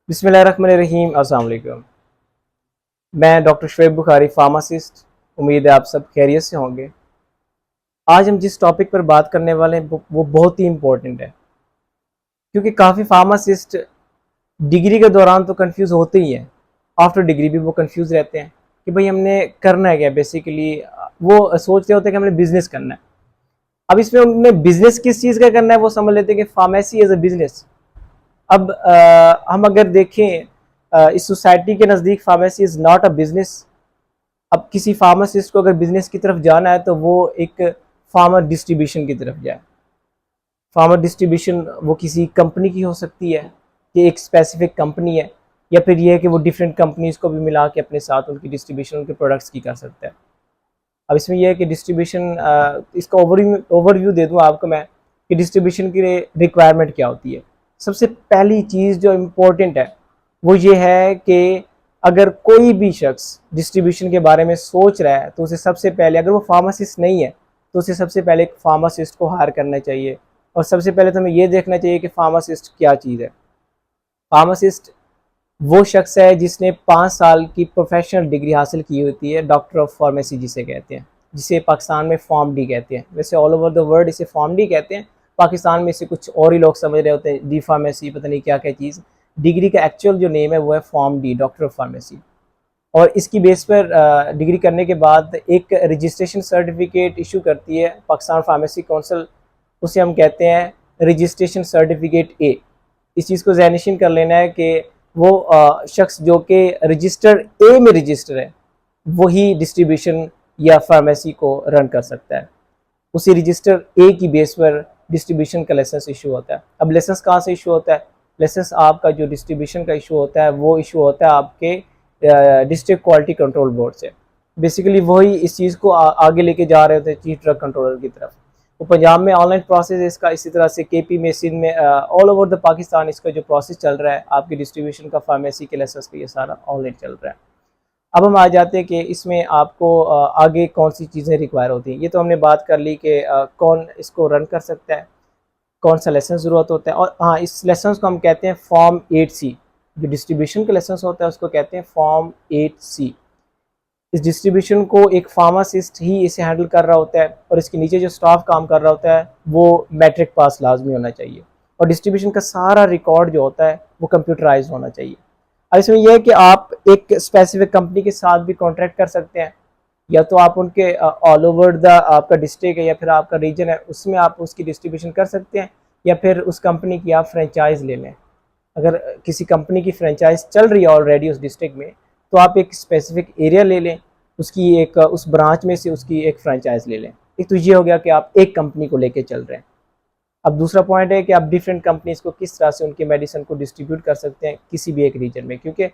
बिस्मिल्लाहिर्रहमानिर्रहीम। अस्सलाम वालेकुम। मैं डॉक्टर शुएब बुखारी, फार्मासिस्ट। उम्मीद है आप सब खैरियत से होंगे। आज हम जिस टॉपिक पर बात करने वाले हैं वो बहुत ही इम्पोर्टेंट है, क्योंकि काफ़ी फार्मासिस्ट डिग्री के दौरान तो कंफ्यूज होते ही हैं, आफ्टर डिग्री भी वो कंफ्यूज रहते हैं कि भाई हमने करना है क्या। बेसिकली वो सोच रहे होते हैं कि हमने बिजनेस करना है। अब इसमें उन्हें बिजनेस किस चीज़ का करना है वो समझ लेते हैं कि फार्मेसी एज अ बिजनेस। अब हम अगर देखें, इस सोसाइटी के नज़दीक pharmacy is not a business. अब किसी फार्मासिस्ट को अगर बिजनेस की तरफ जाना है तो वो एक फार्मर डिस्ट्रीब्यूशन की तरफ जाए। फार्मर डिस्ट्रीब्यूशन वो किसी कंपनी की हो सकती है कि एक स्पेसिफिक कंपनी है, या फिर ये है कि वो डिफरेंट कंपनीज को भी मिला के अपने साथ उनकी डिस्ट्रीब्यूशन उनके प्रोडक्ट्स की कर सकता है। अब इसमें यह है कि डिस्ट्रीब्यूशन, इसका ओवरव्यू दे दूँ आपको मैं कि डिस्ट्रीब्यूशन की रिक्वायरमेंट क्या होती है। सबसे पहली चीज़ जो इम्पोर्टेंट है वो ये है कि अगर कोई भी शख्स डिस्ट्रीब्यूशन के बारे में सोच रहा है तो उसे सबसे पहले, अगर वो फार्मासिस्ट नहीं है तो उसे सबसे पहले एक फार्मासिस्ट को हायर करना चाहिए। और सबसे पहले तो हमें ये देखना चाहिए कि फार्मासिस्ट क्या चीज़ है। फार्मासिस्ट वो शख्स है जिसने 5 साल की प्रोफेशनल डिग्री हासिल की होती है, डॉक्टर ऑफ फार्मेसी जिसे कहते हैं, जिसे पाकिस्तान में फॉर्म डी कहते हैं। वैसे ऑल ओवर द वर्ल्ड इसे फॉर्म डी कहते हैं, पाकिस्तान में इसे कुछ और ही लोग समझ रहे होते हैं, डी फार्मेसी, पता नहीं क्या क्या चीज़। डिग्री का एक्चुअल जो नेम है वो है form D, doctor of pharmacy. और इसकी बेस पर डिग्री करने के बाद एक रजिस्ट्रेशन सर्टिफिकेट इशू करती है पाकिस्तान फार्मेसी काउंसिल, उसे हम कहते हैं रजिस्ट्रेशन सर्टिफिकेट ए। इस चीज़ को ज़हनशीन कर लेना है कि वो शख्स जो कि रजिस्टर ए में रजिस्टर है वही डिस्ट्रीब्यूशन या फार्मेसी को रन कर सकता है। उसी रजिस्टर ए की बेस पर डिस्ट्रीब्यूशन का लाइसेंस इशू होता है। अब लाइसेंस कहाँ से इशू होता है? लाइसेंस आपका जो डिस्ट्रीब्यूशन का इशू होता है वो इशू होता है आपके डिस्ट्रिक्ट क्वालिटी कंट्रोल बोर्ड से। बेसिकली वही इस चीज़ को आगे लेके जा रहे होते हैं चीफ ड्रग कंट्रोलर की तरफ। तो पंजाब में ऑनलाइन प्रोसेस है इसका, इसी तरह से केपी में, सिंध में, ऑल ओवर द पाकिस्तान इसका जो प्रोसेस चल रहा है आपकी डिस्ट्रीब्यूशन का, फार्मेसी के लाइसेंस का, ये सारा ऑनलाइन चल रहा है। अब हम आ जाते हैं कि इसमें आपको आगे कौन सी चीज़ें रिक्वायर होती हैं। ये तो हमने बात कर ली कि कौन इसको रन कर सकता है, कौन सा लाइसेंस ज़रूरत होता है। और हाँ, इस लाइसेंस को हम कहते हैं फॉर्म 8C। जो डिस्ट्रीब्यूशन का लाइसेंस होता है उसको कहते हैं फॉर्म 8C। इस डिस्ट्रीब्यूशन को एक फार्मासिस्ट ही इसे हैंडल कर रहा होता है, और इसके नीचे जो स्टाफ काम कर रहा होता है वो मैट्रिक पास लाजमी होना चाहिए। और डिस्ट्रीब्यूशन का सारा रिकॉर्ड जो होता है वो कंप्यूटराइज होना चाहिए। अब इसमें यह है कि आप एक स्पेसिफिक कंपनी के साथ भी कॉन्ट्रैक्ट कर सकते हैं, या तो आप उनके ऑल ओवर द आपका डिस्ट्रिक्ट है या फिर आपका रीजन है उसमें आप उसकी डिस्ट्रीब्यूशन कर सकते हैं, या फिर उस कंपनी की आप फ्रेंचाइज ले लें। अगर किसी कंपनी की फ्रेंचाइज चल रही है ऑलरेडी उस डिस्ट्रिक्ट में तो आप एक स्पेसिफिक एरिया ले लें, उसकी एक उस ब्रांच में से उसकी एक फ्रेंचाइज ले लें। एक तो ये हो गया कि आप एक कंपनी को लेके चल रहे हैं। अब दूसरा पॉइंट है कि आप डिफरेंट कंपनीज को किस तरह से उनके मेडिसिन को डिस्ट्रीब्यूट कर सकते हैं किसी भी एक रीजन में, क्योंकि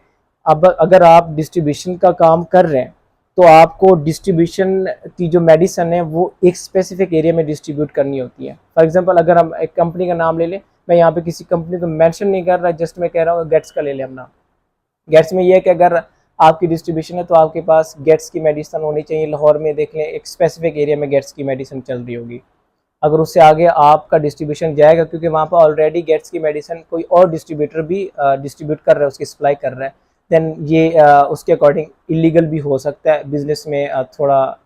अब अगर आप डिस्ट्रीब्यूशन का काम कर रहे हैं तो आपको डिस्ट्रीब्यूशन की जो मेडिसिन है वो एक स्पेसिफिक एरिया में डिस्ट्रीब्यूट करनी होती है। फॉर एग्जांपल अगर हम एक कंपनी का नाम ले लें, मैं यहाँ पे किसी कंपनी को मेंशन नहीं कर रहा, जस्ट मैं कह रहा हूँ गेट्स का ले लें हम नाम। गेट्स में ये है कि अगर आपकी डिस्ट्रीब्यूशन है तो आपके पास गेट्स की मेडिसिन होनी चाहिए। लाहौर में देख लें एक स्पेसिफिक एरिया में गेट्स की मेडिसिन चल रही होगी। अगर उससे आगे आपका डिस्ट्रीब्यूशन जाएगा, क्योंकि वहाँ पर ऑलरेडी गेट्स की मेडिसिन कोई और डिस्ट्रीब्यूटर भी डिस्ट्रीब्यूट कर रहा है, उसकी सप्लाई कर रहा है, देन ये उसके अकॉर्डिंग इलीगल भी हो सकता है। बिजनेस में थोड़ा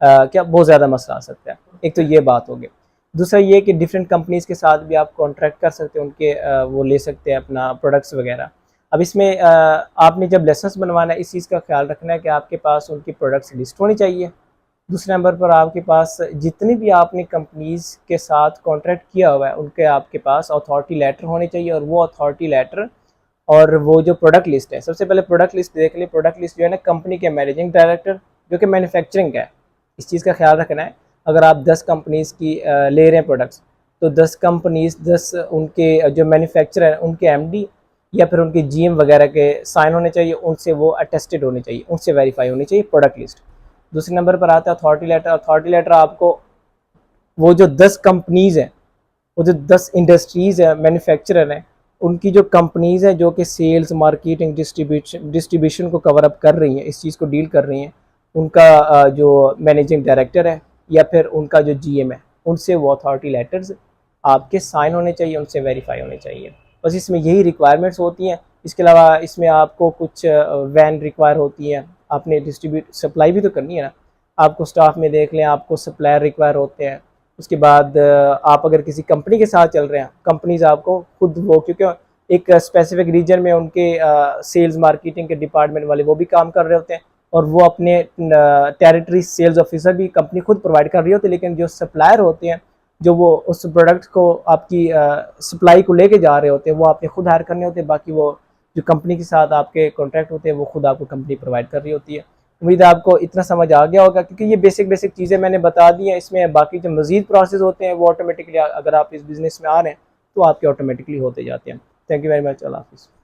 क्या बहुत ज़्यादा मसला आ सकता है। एक तो ये बात हो गई। दूसरा ये कि डिफरेंट कंपनीज़ के साथ भी आप कॉन्ट्रैक्ट कर सकते हैं, उनके वो ले सकते हैं अपना प्रोडक्ट्स वगैरह। अब इसमें आपने जब लाइसेंस बनवाना है इस चीज़ का ख्याल रखना है कि आपके पास उनकी प्रोडक्ट्स लिस्ट होनी चाहिए। दूसरे नंबर पर आपके पास जितनी भी आपने कंपनीज़ के साथ कॉन्ट्रैक्ट किया हुआ है उनके आपके पास अथॉरिटी लेटर होने चाहिए, और वो अथॉरिटी लेटर और वो जो प्रोडक्ट लिस्ट है, सबसे पहले प्रोडक्ट लिस्ट देख लें। प्रोडक्ट लिस्ट जो है ना कंपनी के मैनेजिंग डायरेक्टर जो कि मैन्युफैक्चरिंग का है, इस चीज़ का ख्याल रखना है। अगर आप 10 कंपनीज़ की ले रहे हैं प्रोडक्ट्स, तो 10 कंपनीज़ 10 उनके जो मैन्युफैक्चरर हैं उनके एमडी या फिर उनके जीएम वगैरह के साइन होने चाहिए, उनसे वो अटेस्टेड होने चाहिए, उनसे वेरीफाई होनी चाहिए प्रोडक्ट लिस्ट। दूसरे नंबर पर आता है अथॉरिटी लेटर। अथॉरिटी लेटर आपको वो जो 10 कंपनीज़ हैं, वो जो 10 इंडस्ट्रीज़ हैं, मैन्युफैक्चरर हैं, उनकी जो कंपनीज़ हैं जो कि सेल्स, मार्केटिंग, डिस्ट्रीब्यूशन को कवर अप कर रही हैं, इस चीज़ को डील कर रही हैं, उनका जो मैनेजिंग डायरेक्टर है या फिर उनका जो जीएम है, उनसे वो अथॉरिटी लेटर्स आपके साइन होने चाहिए, उनसे वेरीफाई होने चाहिए। बस इसमें यही रिक्वायरमेंट्स होती हैं। इसके अलावा इसमें आपको कुछ वैन रिक्वायर होती है, आपने डिस्ट्रीब्यूट सप्लाई भी तो करनी है ना। आपको स्टाफ में देख लें, आपको सप्लायर रिक्वायर होते हैं। उसके बाद आप अगर किसी कंपनी के साथ चल रहे हैं, कंपनीज आपको खुद वो, क्योंकि एक स्पेसिफिक रीजन में उनके सेल्स मार्केटिंग के डिपार्टमेंट वाले वो भी काम कर रहे होते हैं, और वो अपने टेरिटरी सेल्स ऑफिसर भी कंपनी खुद प्रोवाइड कर रही होती है। लेकिन जो सप्लायर होते हैं, जो वो उस प्रोडक्ट को आपकी सप्लाई को लेके जा रहे होते हैं, वो आपने खुद हायर करने होते हैं। बाकी वो जो कंपनी के साथ आपके कॉन्ट्रैक्ट होते हैं वो खुद आपको कंपनी प्रोवाइड कर रही होती है। उम्मीद है आपको इतना समझ आ गया होगा, क्योंकि ये बेसिक बेसिक चीज़ें मैंने बता दी हैं। इसमें बाकी जो मज़ीद प्रोसेस होते हैं वो ऑटोमेटिकली, अगर आप इस बिज़नेस में आ रहे हैं तो आपके ऑटोमेटिकली होते जाते हैं। Thank you very much. अल्लाह हाफिज़।